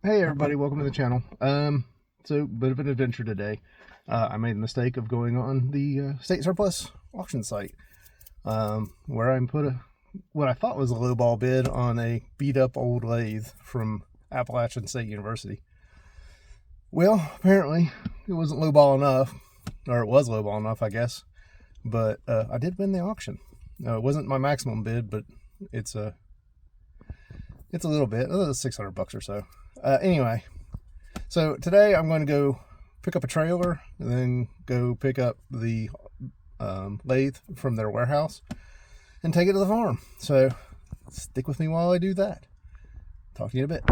Hey everybody, welcome to the channel. So bit of an adventure today. I made the mistake of going on the state surplus auction site, where I put what I thought was a lowball bid on a beat up old lathe from Appalachian State University. Well, apparently it wasn't lowball enough, or it was lowball enough, I guess. But I did win the auction. It wasn't my maximum bid, but it's a little bit, $600 or so. Anyway, so today I'm going to go pick up a trailer and then go pick up the lathe from their warehouse and take it to the farm. So stick with me while I do that. Talk to you in a bit.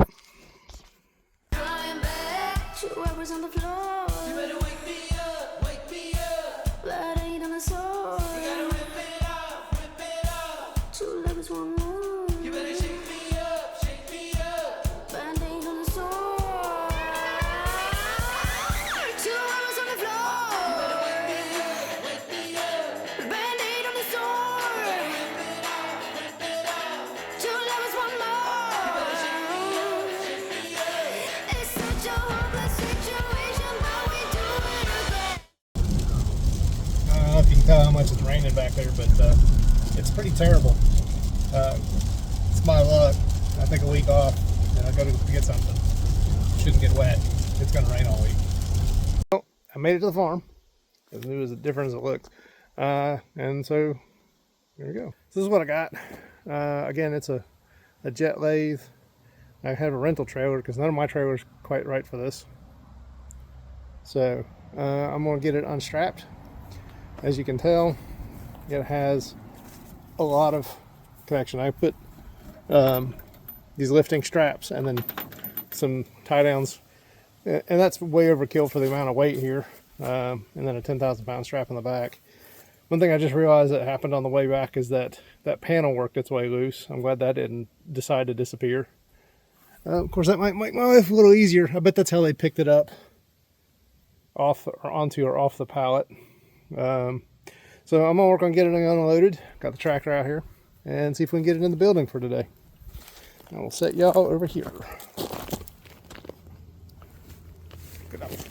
I don't know if you can tell how much it's raining back there, but it's pretty terrible. It's my luck. I take a week off and I go to get something. Shouldn't get wet. It's going to rain all week. Well, I made it to the farm. It was as different as it looked. And so there we go. So this is what I got. Again, it's a jet lathe. I have a rental trailer because none of my trailers are quite right for this. So I'm going to get it unstrapped. As you can tell, it has a lot of connection. I put these lifting straps and then some tie downs, and that's way overkill for the amount of weight here, and then a 10,000 pound strap in the back. One thing I just realized that happened on the way back is that panel worked its way loose. I'm glad that didn't decide to disappear. Of course, that might make my life a little easier. I bet that's how they picked it up onto or off the pallet. So I'm gonna work on getting it unloaded. Got the tractor out here and see if we can get it in the building for today. I will set y'all over here. Good night.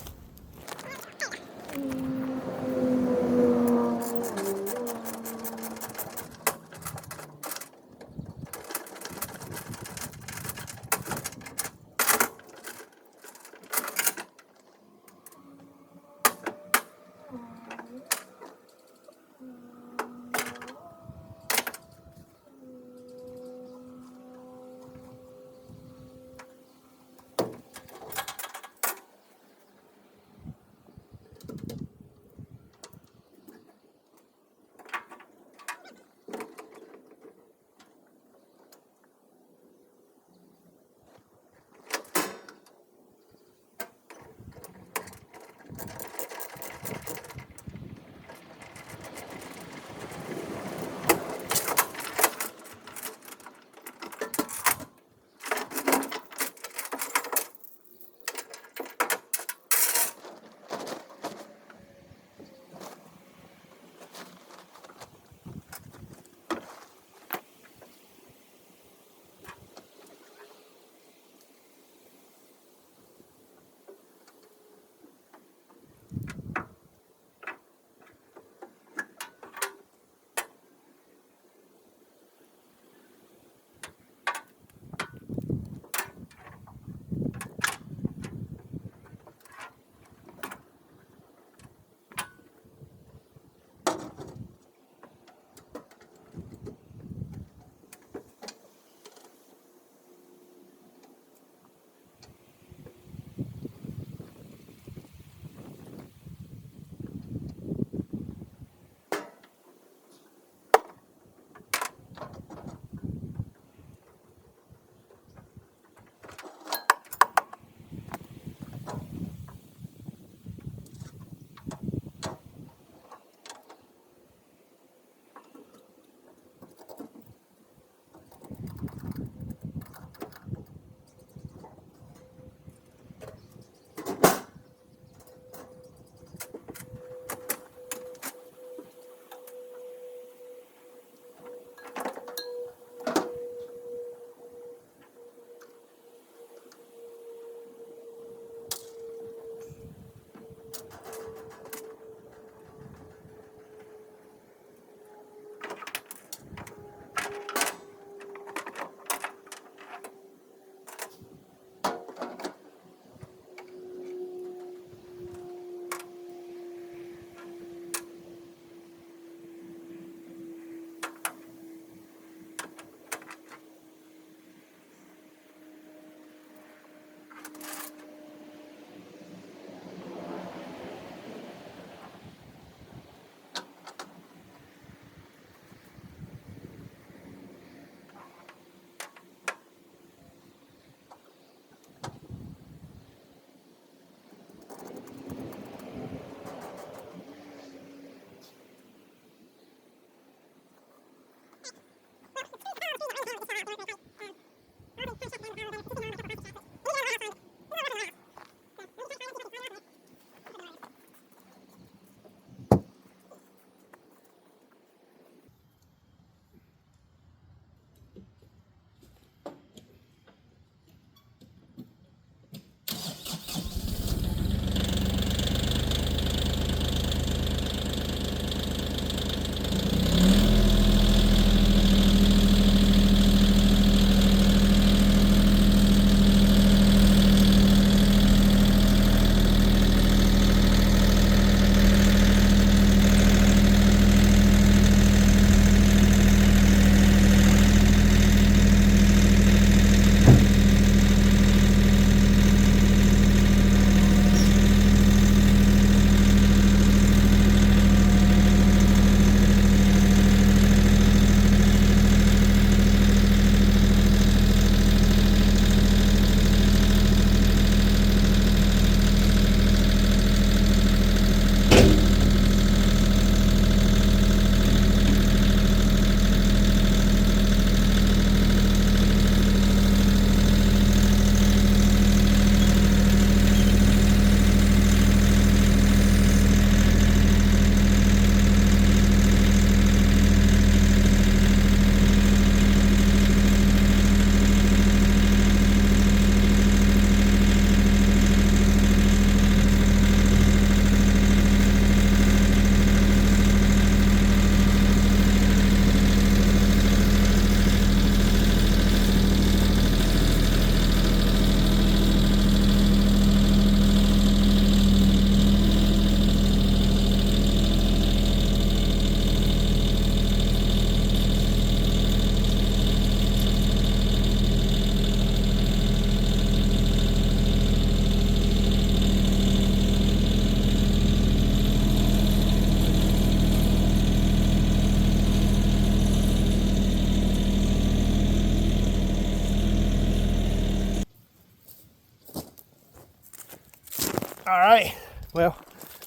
All right. Well,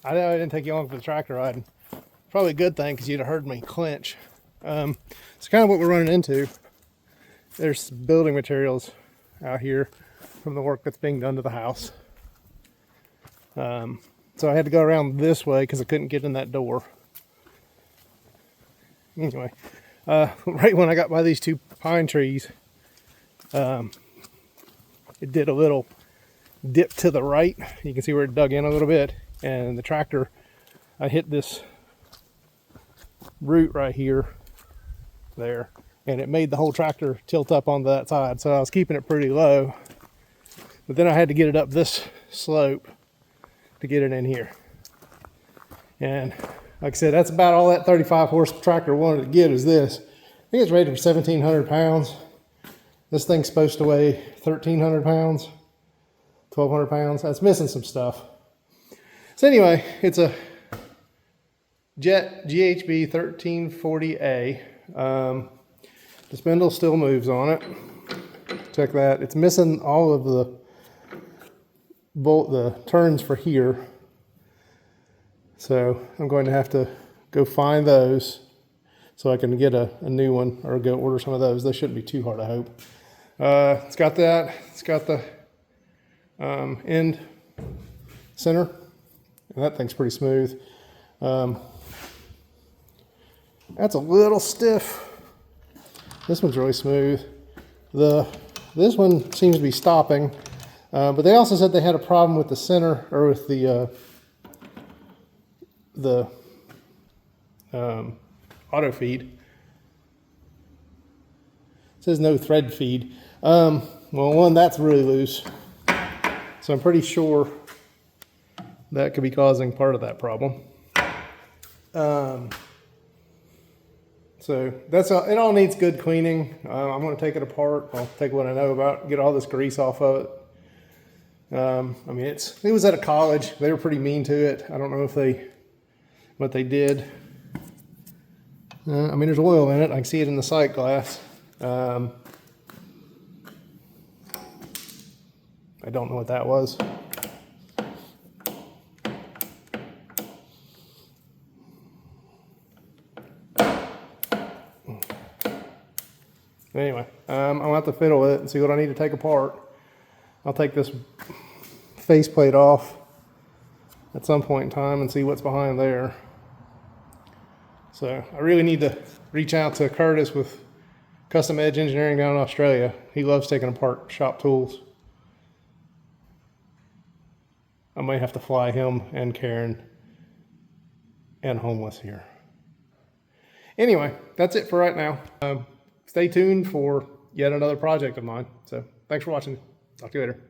I know I didn't take you long for the tractor ride. Probably a good thing because you'd have heard me clench. It's kind of what we're running into. There's building materials out here from the work that's being done to the house. So I had to go around this way because I couldn't get in that door. Anyway, right when I got by these two pine trees, it did a little dip to the right. You can see where it dug in a little bit, and the tractor, I hit this root right here, there, and it made the whole tractor tilt up onto that side. So I was keeping it pretty low, but then I had to get it up this slope to get it in here. And like I said, that's about all that 35 horse tractor wanted to get is this. I think it's rated for 1,700 pounds. This thing's supposed to weigh 1,300 pounds, 1,200 pounds. That's missing some stuff. So anyway, it's a Jet GHB 1340A. The spindle still moves on it. Check that. It's missing all of the turns for here. So I'm going to have to go find those so I can get a new one, or go order some of those. They shouldn't be too hard, I hope. It's got that. It's got the end center. And that thing's pretty smooth. That's a little stiff. This one's really smooth. This one seems to be stopping, but they also said they had a problem with the center, or with the auto feed. It says no thread feed. Well, one, that's really loose, so I'm pretty sure that could be causing part of that problem. So that's all. It all needs good cleaning. I'm going to take it apart. I'll take what I know about, get all this grease off of it. I mean, it was at a college. They were pretty mean to it. I don't know if what they did. I mean, there's oil in it. I can see it in the sight glass. I don't know what that was. Anyway, I'll have to fiddle with it and see what I need to take apart. I'll take this faceplate off at some point in time and see what's behind there. So I really need to reach out to Curtis with Custom Edge Engineering down in Australia. He loves taking apart shop tools. I might have to fly him and Karen and Homeless here. Anyway, that's it for right now. Stay tuned for yet another project of mine. So thanks for watching. Talk to you later.